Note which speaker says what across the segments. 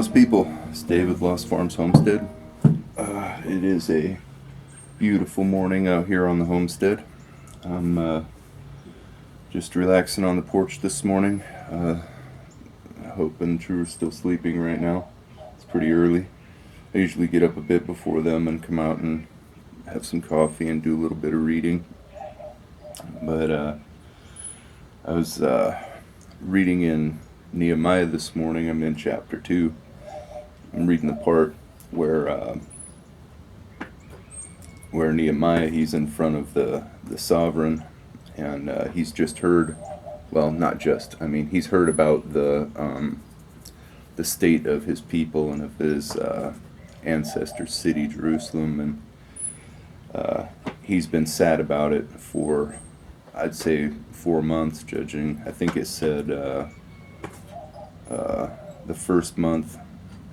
Speaker 1: Lost people, it's Dave with Lost Farms Homestead. It is a beautiful morning out here on the homestead. I'm just relaxing on the porch this morning, hoping True's still sleeping right now. It's pretty early. I usually get up a bit before them and come out and have some coffee and do a little bit of reading. But I was reading in Nehemiah this morning. I'm in chapter 2. I'm reading the part where Nehemiah, he's in front of the sovereign, and he's just heard, well, not just, I mean, he's heard about the state of his people and of his ancestor city, Jerusalem, and he's been sad about it for, I'd say, 4 months, judging. I think it said the first month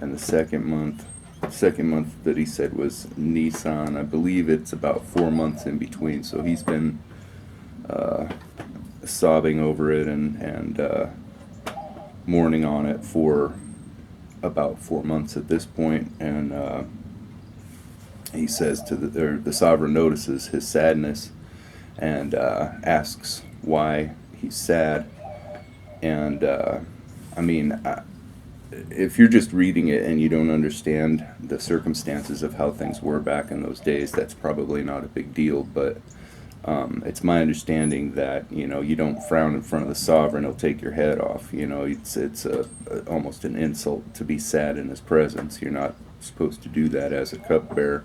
Speaker 1: and the second month. The second month that he said was Nisan. I believe it's about 4 months in between. So he's been sobbing over it and mourning on it for about 4 months at this point. And he says to the sovereign notices his sadness and asks why he's sad. And I mean, if you're just reading it and you don't understand the circumstances of how things were back in those days, that's probably not a big deal. But it's my understanding that, you know, you don't frown in front of the sovereign; he'll take your head off. You know, it's almost an insult to be sad in his presence. You're not supposed to do that as a cupbearer.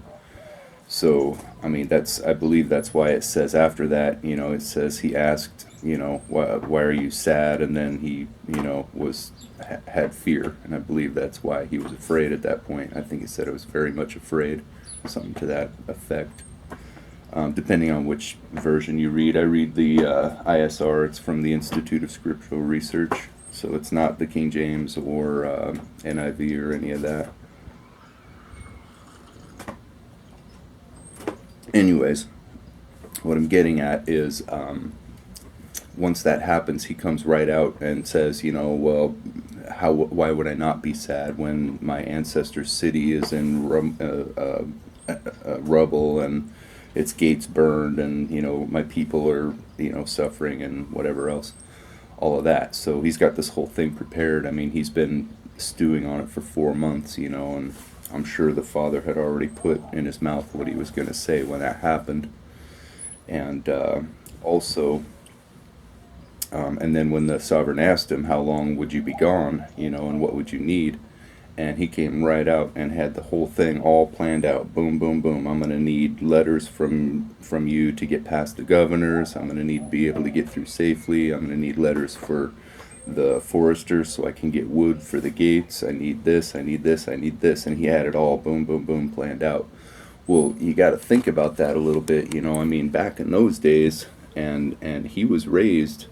Speaker 1: So, I mean, I believe that's why it says after that, you know, it says he asked, you know, why are you sad? And then he, you know, had fear. And I believe that's why he was afraid at that point. I think he said it was very much afraid, something to that effect. Depending on which version you read. I read the ISR. It's from the Institute of Scriptural Research. So it's not the King James or NIV or any of that. Anyways, what I'm getting at is once that happens, he comes right out and says, you know, well, why would I not be sad when my ancestor's city is in rubble and its gates burned, and, you know, my people are, you know, suffering and whatever else, all of that. So he's got this whole thing prepared. I mean, he's been stewing on it for 4 months, you know, and I'm sure the father had already put in his mouth what he was going to say when that happened. And also, and then when the sovereign asked him, how long would you be gone, you know, and what would you need? And he came right out and had the whole thing all planned out. Boom, boom, boom. I'm going to need letters from you to get past the governors. I'm going to need to be able to get through safely. I'm going to need letters for the foresters so I can get wood for the gates. I need this, I need this, I need this. And he had it all, boom, boom, boom, planned out. Well, you got to think about that a little bit. You know, I mean, back in those days, and he was raised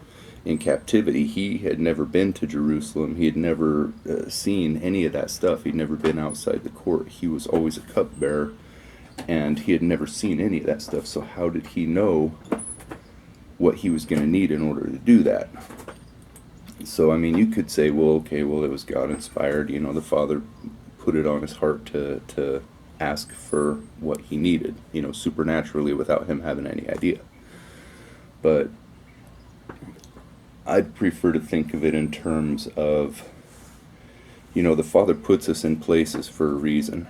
Speaker 1: in captivity. He had never been to Jerusalem. He had never seen any of that stuff. He'd never been outside the court. He was always a cupbearer, and he had never seen any of that stuff. So how did he know what he was going to need in order to do that? So, I mean, you could say, well, okay, well, it was God inspired. You know, the father put it on his heart to ask for what he needed, you know, supernaturally without him having any idea. But I'd prefer to think of it in terms of, you know, the Father puts us in places for a reason.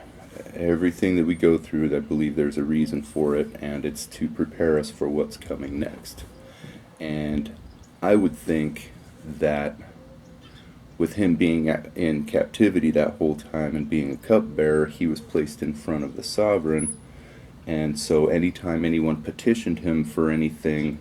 Speaker 1: Everything that we go through, I believe there's a reason for it, and it's to prepare us for what's coming next. And I would think that with him being in captivity that whole time and being a cupbearer, he was placed in front of the sovereign. And so anytime anyone petitioned him for anything,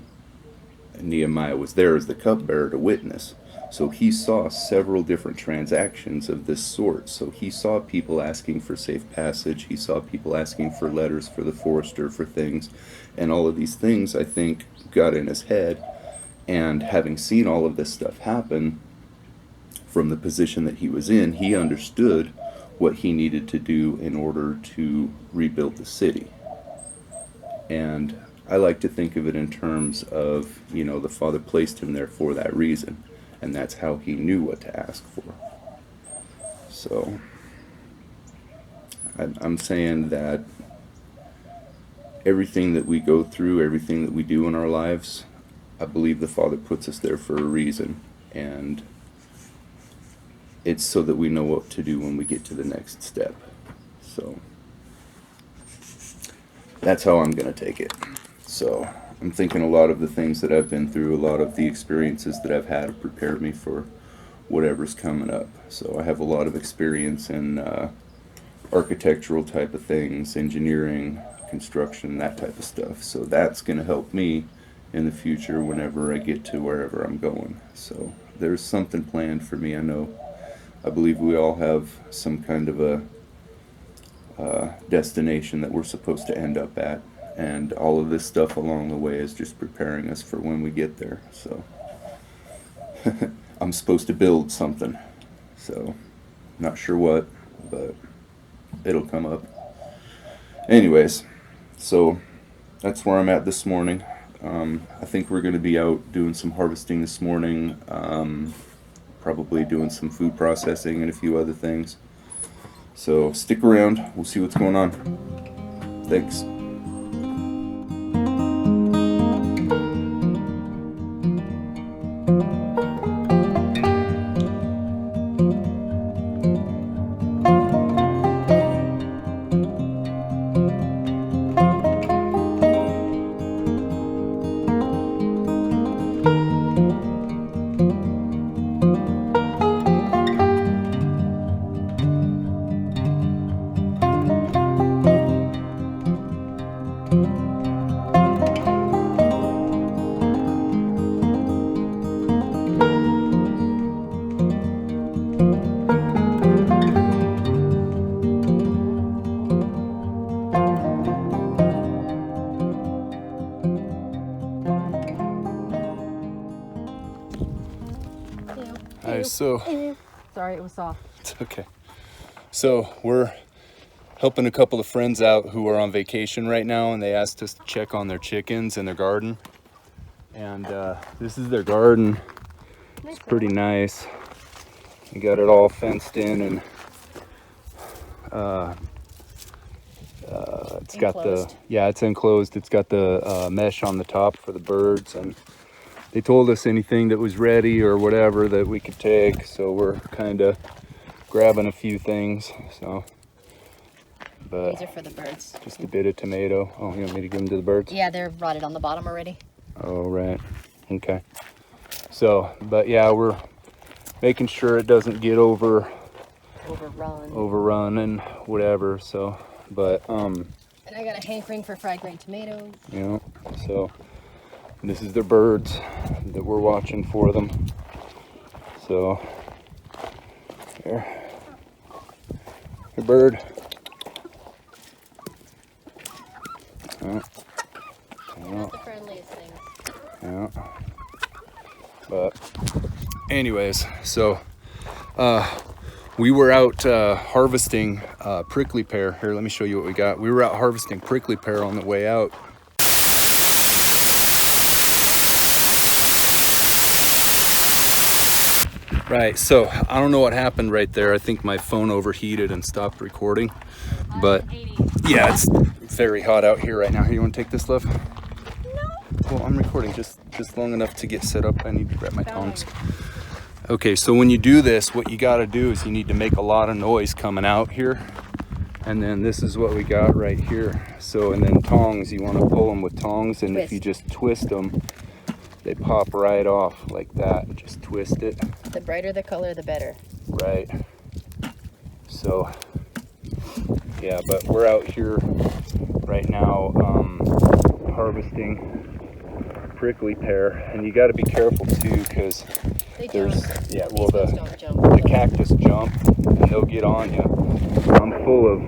Speaker 1: Nehemiah was there as the cupbearer to witness. So he saw several different transactions of this sort. So he saw people asking for safe passage. He saw people asking for letters for the forester, for things. And all of these things, I think, got in his head. And having seen all of this stuff happen from the position that he was in, he understood what he needed to do in order to rebuild the city. And I like to think of it in terms of, you know, the Father placed him there for that reason. And that's how he knew what to ask for. So I'm saying that everything that we go through, everything that we do in our lives, I believe the Father puts us there for a reason, and it's so that we know what to do when we get to the next step. So that's how I'm going to take it. So I'm thinking a lot of the things that I've been through, a lot of the experiences that I've had have prepared me for whatever's coming up. So I have a lot of experience in architectural type of things, engineering, construction, that type of stuff. So that's going to help me in the future whenever I get to wherever I'm going. So there's something planned for me. I believe we all have some kind of a destination that we're supposed to end up at, and all of this stuff along the way is just preparing us for when we get there. So I'm supposed to build something, so not sure what, but it'll come up. Anyways, so that's where I'm at this morning. I think we're going to be out doing some harvesting this morning, probably doing some food processing and a few other things. So stick around, we'll see what's going on. Thanks. Alright, so
Speaker 2: sorry, it was soft.
Speaker 1: it's okay. So we're helping a couple of friends out who are on vacation right now, and they asked us to check on their chickens in their garden. And this is their garden. It's pretty nice. We got it all fenced in, and it's got the, yeah, it's enclosed. It's got the mesh on the top for the birds, and they told us anything that was ready or whatever that we could take. So we're kind of grabbing a few things. So, but
Speaker 2: these are for the birds.
Speaker 1: Just a bit of tomato. Oh, you want me to give them to the birds?
Speaker 2: Yeah, they're rotted on the bottom already.
Speaker 1: Oh, right. Okay. So, but yeah, we're making sure it doesn't get overrun and whatever. So, but
Speaker 2: and I got a hankering for fried green tomatoes.
Speaker 1: you know, so this is their birds that we're watching for them. So here, bird.
Speaker 2: Not the friendliest things.
Speaker 1: Yeah. But anyways, so we were out harvesting prickly pear. Here, let me show you what we got. We were out harvesting prickly pear on the way out. Right, so I don't know what happened right there. I think my phone overheated and stopped recording. But yeah, it's very hot out here right now. Here, you want to take this, love? No. Well, I'm recording just long enough to get set up. I need to grab my tongs. Okay, so when you do this, what you got to do is you need to make a lot of noise coming out here. And then this is what we got right here. So, and then tongs, you want to pull them with tongs, and if you just twist them, they pop right off like that. Just twist it.
Speaker 2: The brighter the color, the better.
Speaker 1: Right. So, yeah, but we're out here right now harvesting prickly pear, and you got to be careful too, because there's the cactus jump and they'll get on you. I'm full of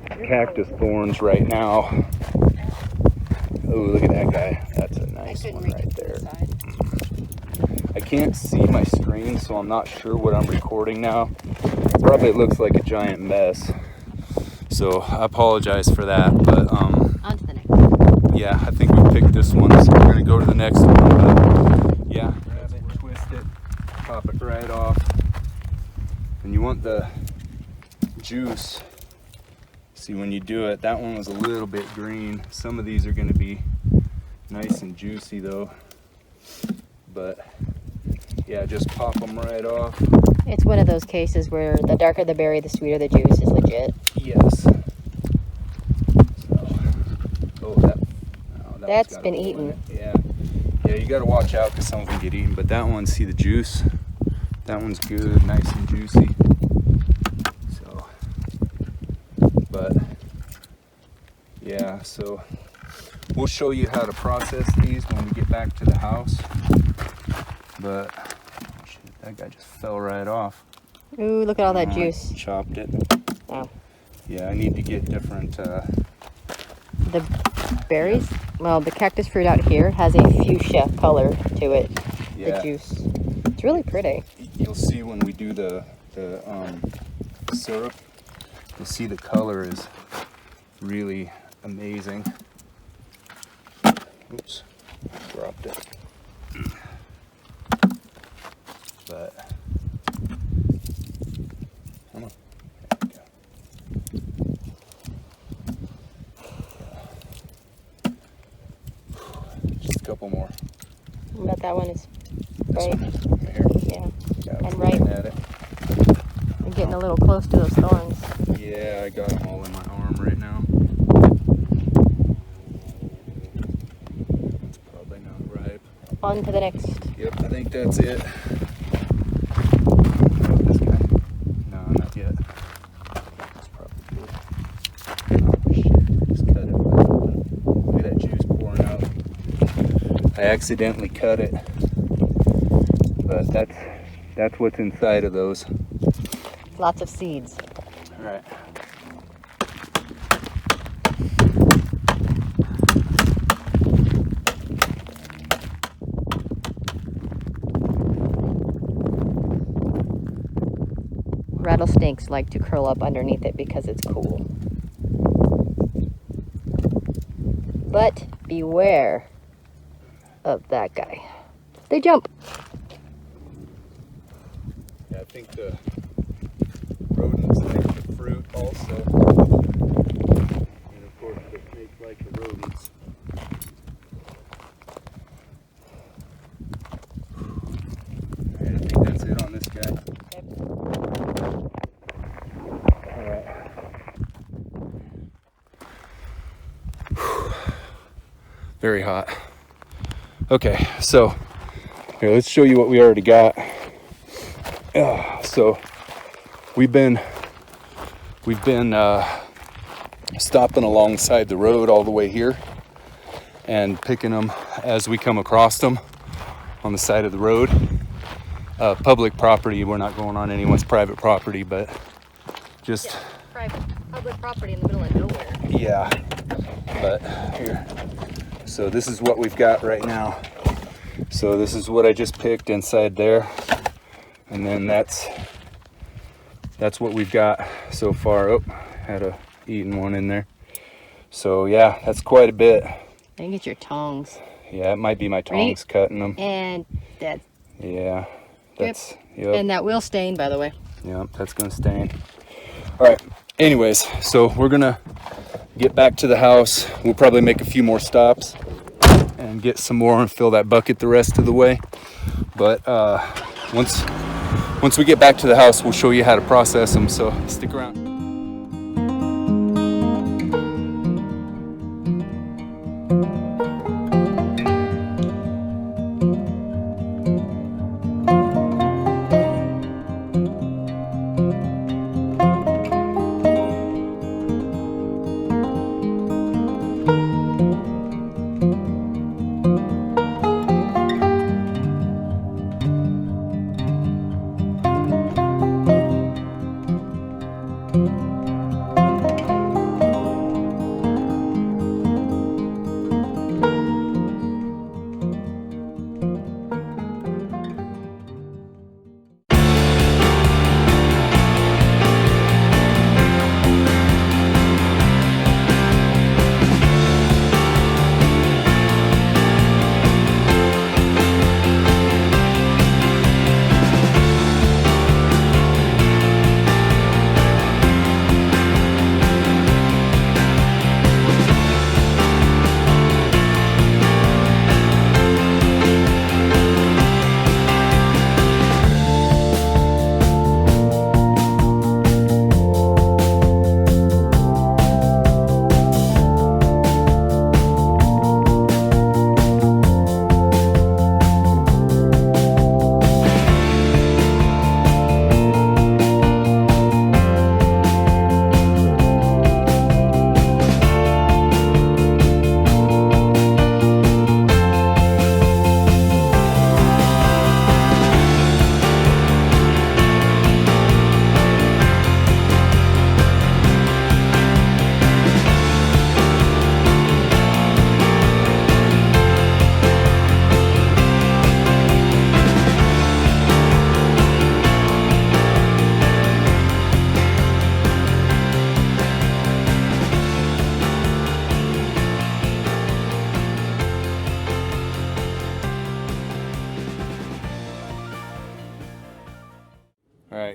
Speaker 1: cactus thorns right now. Oh, look at that guy. That's a nice one right there. I can't see my screen, so I'm not sure what I'm recording now. Probably it looks like a giant mess. So I apologize for that, but
Speaker 2: on to the next one.
Speaker 1: Yeah, I think we picked this one, so we're gonna go to the next one. But yeah, grab it, twist it, pop it right off. And you want the juice See, when you do it, that one was a little bit green. Some of these are going to be nice and juicy though. But yeah, just pop them right off.
Speaker 2: It's one of those cases where the darker the berry, the sweeter the juice is legit.
Speaker 1: Yes. So, oh, that
Speaker 2: That's been eaten.
Speaker 1: Yeah. Yeah, you got to watch out because some of them get eaten. But that one, see the juice? That one's good, nice and juicy. So, but yeah, so we'll show you how to process these when we get back to the house. But shit, that guy just fell right off.
Speaker 2: Ooh, look at all that juice.
Speaker 1: Chopped it.
Speaker 2: Wow.
Speaker 1: Yeah, I need to get different.
Speaker 2: The berries, well, the cactus fruit out here has a fuchsia color to it.
Speaker 1: Yeah.
Speaker 2: The juice. It's really pretty.
Speaker 1: You'll see when we do the syrup, you'll see the color is really amazing. Oops, dropped it. But, come on. There we go. Just a couple more.
Speaker 2: But that one is
Speaker 1: This
Speaker 2: right.
Speaker 1: one here.
Speaker 2: Yeah.
Speaker 1: Yeah,
Speaker 2: And right.
Speaker 1: at it.
Speaker 2: I'm getting a little close to those thorns.
Speaker 1: Yeah, I got them all in my arm right now. It's probably not ripe.
Speaker 2: On to the next.
Speaker 1: Yep, I think that's it. Oh, this guy. No, not yet. That's probably good. Oh shit, just cut it. Look at that juice pouring out. I accidentally cut it. But that's what's inside of those.
Speaker 2: Lots of seeds.
Speaker 1: All right.
Speaker 2: Rattlesnakes like to curl up underneath it because it's cool. But beware of that guy. They jump.
Speaker 1: Yeah, I think the rodents like the fruit also. And of course the snakes like the rodents. Alright, I think that's it on this guy. Alright. Very hot. Okay, so here, let's show you what we already got. So we've been stopping alongside the road all the way here and picking them as we come across them on the side of the road. Public property, we're not going on anyone's private property, but just
Speaker 2: private public property in the middle of nowhere.
Speaker 1: yeah. But here, so this is what we've got right now. So this is what I just picked inside there. And then that's what we've got so far. Oh, had a eaten one in there. So yeah, that's quite a bit.
Speaker 2: I think it's your tongs.
Speaker 1: Yeah, it might be my tongs cutting them.
Speaker 2: And that.
Speaker 1: Yeah, that's
Speaker 2: Yep. And that will stain, by the way.
Speaker 1: Yeah, that's gonna stain. All right. Anyways, so we're gonna get back to the house. We'll probably make a few more stops and get some more and fill that bucket the rest of the way. But once we get back to the house, we'll show you how to process them, so stick around.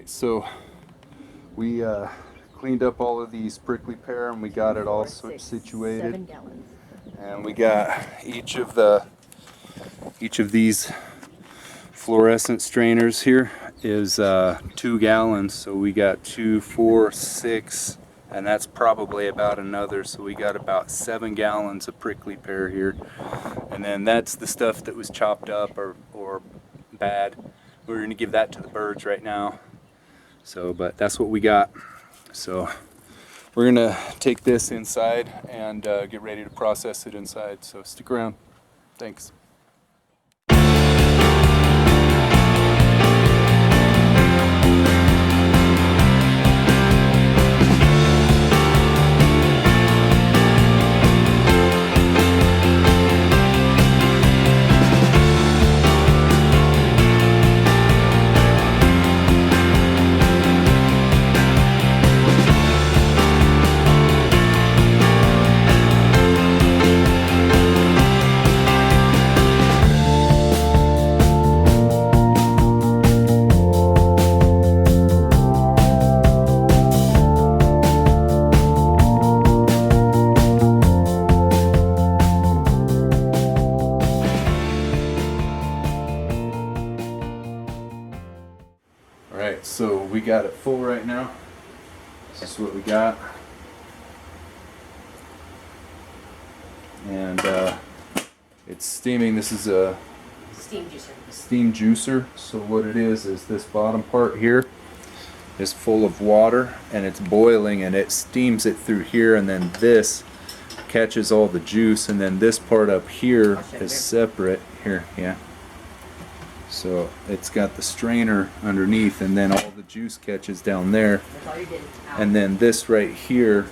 Speaker 1: right, so we cleaned up all of these prickly pear and we got it all situated.
Speaker 2: 7 gallons.
Speaker 1: And we got each of these fluorescent strainers here is 2 gallons. So we got 2, 4, 6, and that's probably about another. So we got about 7 gallons of prickly pear here. And then that's the stuff that was chopped up or bad. We're gonna give that to the birds right now. So, but that's what we got. So we're gonna take this inside and get ready to process it inside. So stick around. Thanks. Alright, so we got it full right now. This is what we got. And it's steaming. This is a steam juicer. So what it is this bottom part here is full of water and it's boiling and it steams it through here, and then this catches all the juice, and then this part up here is separate. Here, yeah. So it's got the strainer underneath, and then all the juice catches down there. And then this right here,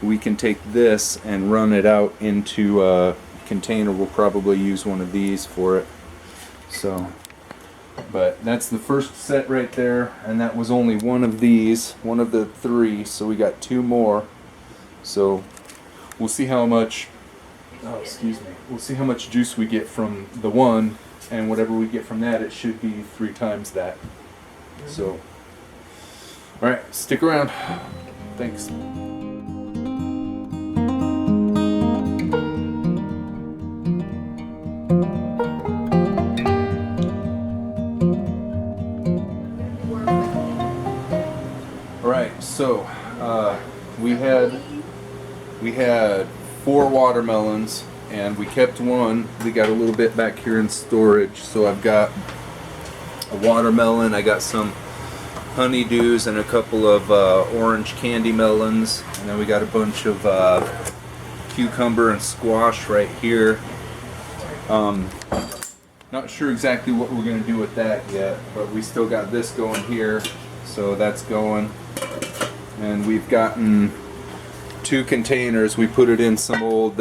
Speaker 1: we can take this and run it out into a container. We'll probably use one of these for it. So, but that's the first set right there, and that was only one of these, one of the 3. So we got 2 more. So we'll see how much. Oh, excuse me. We'll see how much juice we get from the one. And whatever we get from that, it should be 3 times that. So, alright, stick around. Thanks. Alright, so we had 4 watermelons. And we kept one. We got a little bit back here in storage. So I've got a watermelon, I got some honeydews and a couple of orange candy melons. And then we got a bunch of cucumber and squash right here. Not sure exactly what we're going to do with that yet, but we still got this going here. So that's going. And we've gotten 2 containers. We put it in some old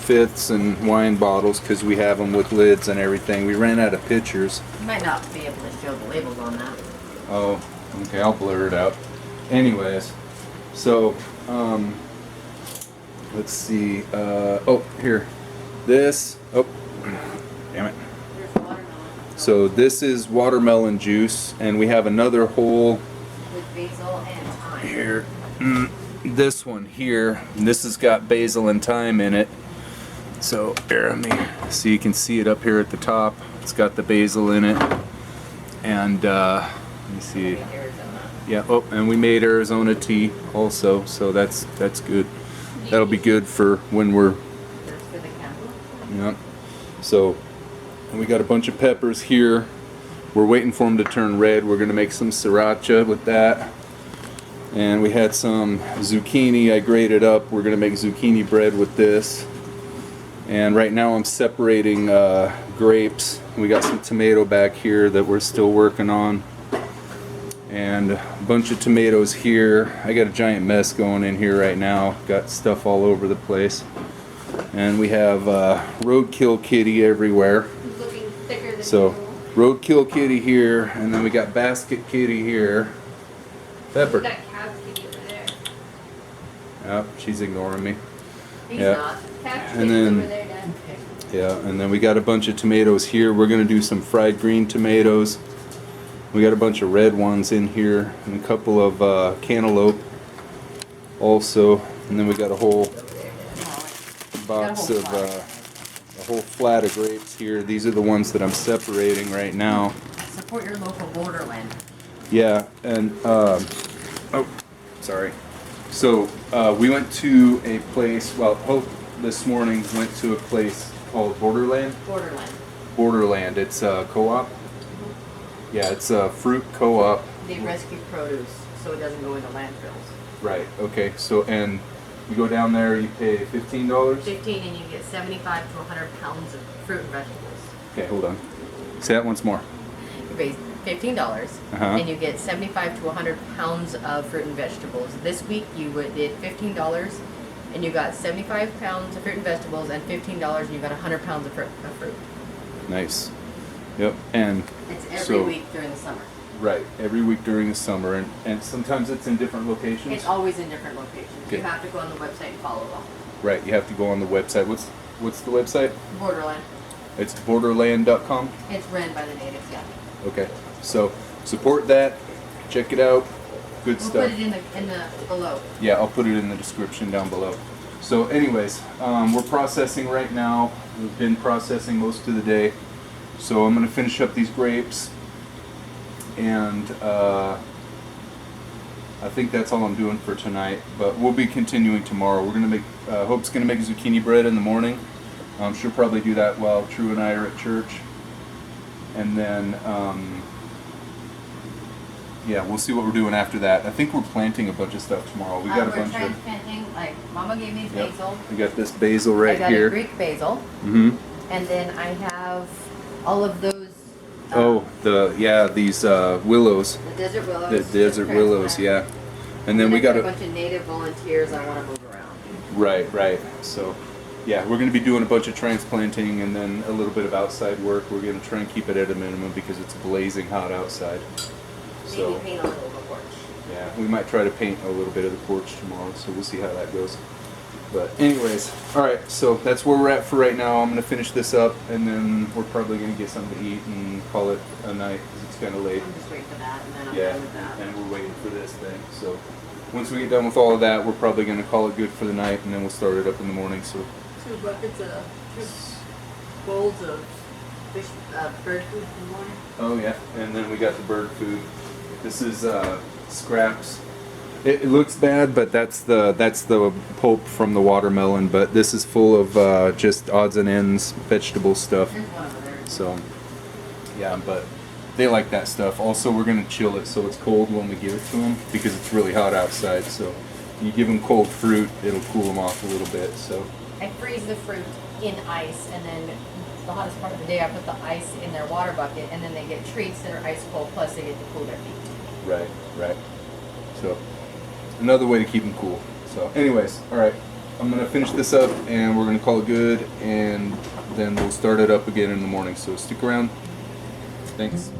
Speaker 1: fifths and wine bottles because we have them with lids and everything. We ran out of pitchers.
Speaker 2: You might not be able to show the labels on that.
Speaker 1: Oh, okay, I'll blur it out. Anyways, so let's see. Oh, here. This. Oh, damn it.
Speaker 2: There's watermelon.
Speaker 1: So this is watermelon juice, and we have another whole
Speaker 2: With basil and thyme.
Speaker 1: here. This one here. And this has got basil and thyme in it. So bear with me, so you can see it up here at the top. It's got the basil in it, and let me see. Yeah. Oh, and we made Arizona tea also, so that's good. That'll be good for when we're. Yeah. So, and we got a bunch of peppers here. We're waiting for them to turn red. We're gonna make some sriracha with that. And we had some zucchini I grated up. We're gonna make zucchini bread with this. And right now I'm separating grapes. We got some tomato back here that we're still working on. And a bunch of tomatoes here. I got a giant mess going in here right now. Got stuff all over the place. And we have roadkill kitty everywhere.
Speaker 2: It's looking thicker than
Speaker 1: So
Speaker 2: usual.
Speaker 1: roadkill kitty here, and then we got basket kitty here. Pepper.
Speaker 2: We got Cacti over there.
Speaker 1: Yep, she's ignoring me.
Speaker 2: He's
Speaker 1: Yeah.
Speaker 2: not. Cacti's
Speaker 1: And then-
Speaker 2: over there, Dad.
Speaker 1: Yeah, and then we got a bunch of tomatoes here. We're gonna do some fried green tomatoes. We got a bunch of red ones in here, and a couple of cantaloupe also, and then we got a whole box of a whole flat of grapes here. These are the ones that I'm separating right now.
Speaker 2: Support your local borderland.
Speaker 1: Yeah, and oh, sorry. So we went to a place. Well, Hope this morning went to a place called Borderland. Borderland. It's a co-op. Yeah, it's a fruit co-op.
Speaker 2: They rescue produce so it doesn't go into landfills.
Speaker 1: Right. Okay. So and you go down there, you pay $15.
Speaker 2: 15, and you get 75 to 100 pounds of fruit and vegetables.
Speaker 1: Okay, hold on. Say that once more.
Speaker 2: You pay $15, and you get 75 to 100 pounds of fruit and vegetables. This week you did $15, and you got 75 pounds of fruit and vegetables, and $15, and you got 100 pounds of fruit.
Speaker 1: Nice. Yep. And
Speaker 2: it's every week during the summer.
Speaker 1: Right, every week during the summer, and sometimes it's in different locations.
Speaker 2: It's always in different locations.
Speaker 1: Okay.
Speaker 2: You have to go on the website and follow along.
Speaker 1: Right, you have to go on the website. What's the website?
Speaker 2: Borderland.
Speaker 1: It's borderland.com.
Speaker 2: It's run by the natives, yeah.
Speaker 1: Okay, so support that. Check it out. Good
Speaker 2: We'll
Speaker 1: stuff.
Speaker 2: put it in the below.
Speaker 1: Yeah, I'll put it in the description down below. So, anyways, we're processing right now. We've been processing most of the day. So I'm gonna finish up these grapes. And I think that's all I'm doing for tonight. But we'll be continuing tomorrow. We're gonna make Hope's gonna make zucchini bread in the morning. She'll probably do that while True and I are at church. And then yeah, we'll see what we're doing after that. I think we're planting a bunch of stuff tomorrow. We got a bunch of
Speaker 2: planting. Like Mama gave me basil.
Speaker 1: We got this basil right
Speaker 2: I got
Speaker 1: here.
Speaker 2: a Greek basil.
Speaker 1: Mm-hmm.
Speaker 2: And then I have all of those.
Speaker 1: These willows.
Speaker 2: The desert willows.
Speaker 1: The desert willows, yeah. And then we got
Speaker 2: a bunch of native volunteers I want to move around.
Speaker 1: Right. So, yeah, we're going to be doing a bunch of transplanting and then a little bit of outside work. We're going to try and keep it at a minimum because it's blazing hot outside. So,
Speaker 2: maybe paint a little the porch.
Speaker 1: Yeah, we might try to paint a little bit of the porch tomorrow, so we'll see how that goes. But anyways, all right, so that's where we're at for right now. I'm going to finish this up, and then we're probably going to get something to eat and call it a night because it's kind of late.
Speaker 2: I'm just waiting for that, and then I'm
Speaker 1: Yeah,
Speaker 2: done with that.
Speaker 1: and we're waiting for this thing. So once we get done with all of that, we're probably going to call it good for the night, and then we'll start it up in the morning. So
Speaker 2: 2 buckets of 2 bowls of fish, bird food in the morning.
Speaker 1: oh yeah, and then we got the bird food. This is scraps. It looks bad, but that's the pulp from the watermelon. But this is full of just odds and ends vegetable stuff.
Speaker 2: There's one over there.
Speaker 1: So yeah, but they like that stuff. Also, we're gonna chill it so it's cold when we give it to them because it's really hot outside. So you give them cold fruit, it'll cool them off a little bit. So
Speaker 2: I freeze the fruit in ice, and then the hottest part of the day I put the ice in their water bucket, and then they get treats that are ice cold, plus they get to cool their feet.
Speaker 1: right. So another way to keep them cool. So anyways, all right, I'm gonna finish this up and we're gonna call it good, and then we'll start it up again in the morning. So stick around. Thanks.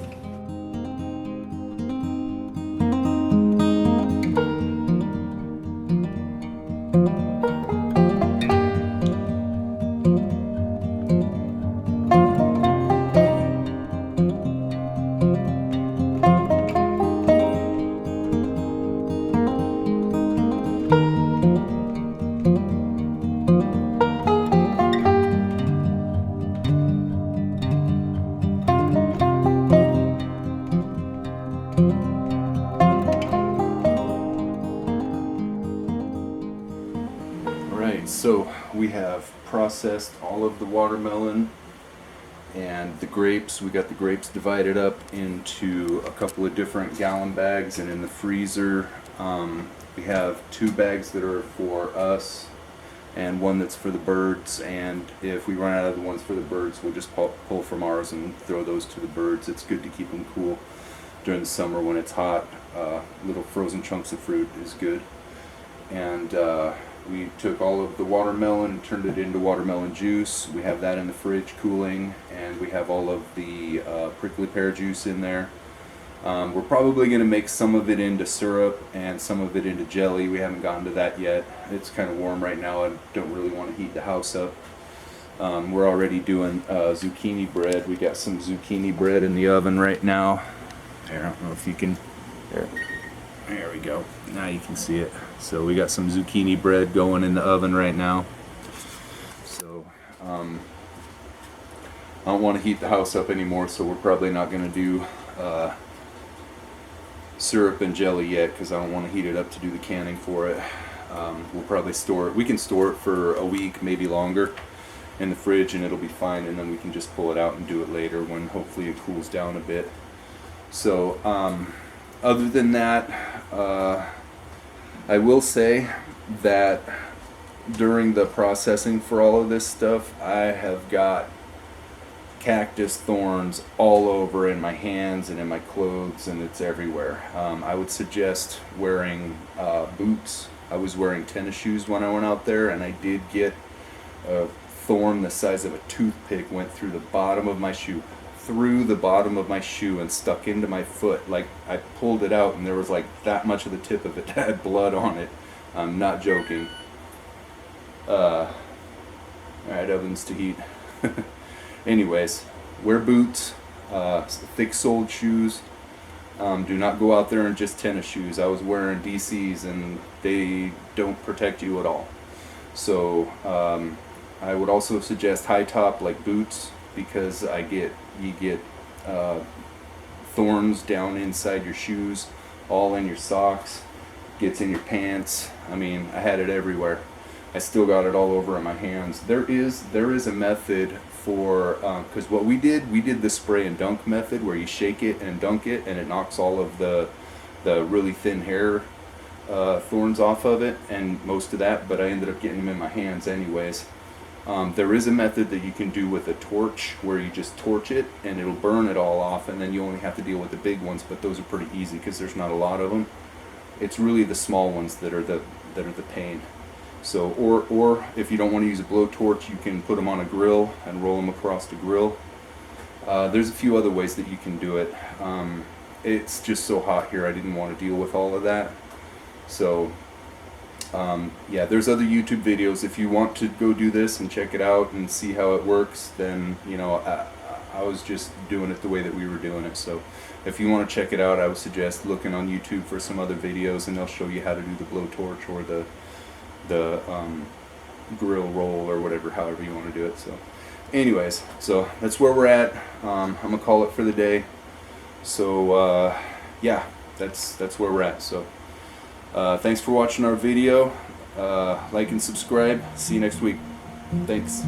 Speaker 1: So we have processed all of the watermelon and the grapes. We got the grapes divided up into a couple of different gallon bags, and in the freezer we have 2 bags that are for us and 1 that's for the birds. And if we run out of the ones for the birds, we'll just pull from ours and throw those to the birds. It's good to keep them cool during the summer when it's hot. Little frozen chunks of fruit is good. And we took all of the watermelon and turned it into watermelon juice. We have that in the fridge cooling, and we have all of the prickly pear juice in there. We're probably going to make some of it into syrup and some of it into jelly. We haven't gotten to that yet. It's kind of warm right now. I don't really want to heat the house up. We're already doing zucchini bread. We got some zucchini bread in the oven right now. There, I don't know if you can. There we go. Now you can see it. So we got some zucchini bread going in the oven right now. So I don't want to heat the house up anymore, so we're probably not going to do syrup and jelly yet because I don't want to heat it up to do the canning for it. We'll probably store it. We can store it for a week, maybe longer, in the fridge, and it'll be fine, and then we can just pull it out and do it later when hopefully it cools down a bit. So other than that, I will say that during the processing for all of this stuff, I have got cactus thorns all over in my hands and in my clothes, and it's everywhere. I would suggest wearing boots. I was wearing tennis shoes when I went out there, and I did get a thorn the size of a toothpick went through the bottom of my shoe, and stuck into my foot. Like, I pulled it out and there was like that much of the tip of it that had blood on it. I'm not joking. Alright, ovens to heat. Anyways, wear boots, thick-soled shoes. Do not go out there in just tennis shoes. I was wearing DCs and they don't protect you at all. So I would also suggest high-top like boots, because you get thorns down inside your shoes, all in your socks, gets in your pants. I mean, I had it everywhere. I still got it all over in my hands. There is a method for, because what we did the spray and dunk method, where you shake it and dunk it and it knocks all of the really thin hair thorns off of it and most of that, but I ended up getting them in my hands anyways. There is a method that you can do with a torch, where you just torch it and it'll burn it all off, and then you only have to deal with the big ones, but those are pretty easy because there's not a lot of them. It's really the small ones that are the pain. So, or if you don't want to use a blowtorch, you can put them on a grill and roll them across the grill. There's a few other ways that you can do it. It's just so hot here, I didn't want to deal with all of that. So yeah, there's other YouTube videos. If you want to go do this and check it out and see how it works, then, you know, I was just doing it the way that we were doing it. So if you want to check it out, I would suggest looking on YouTube for some other videos, and they'll show you how to do the blowtorch or the grill roll or whatever, however you want to do it. So anyways, so that's where we're at. I'm gonna call it for the day. So yeah, that's where we're at. So thanks for watching our video. Like and subscribe. See you next week. Thanks.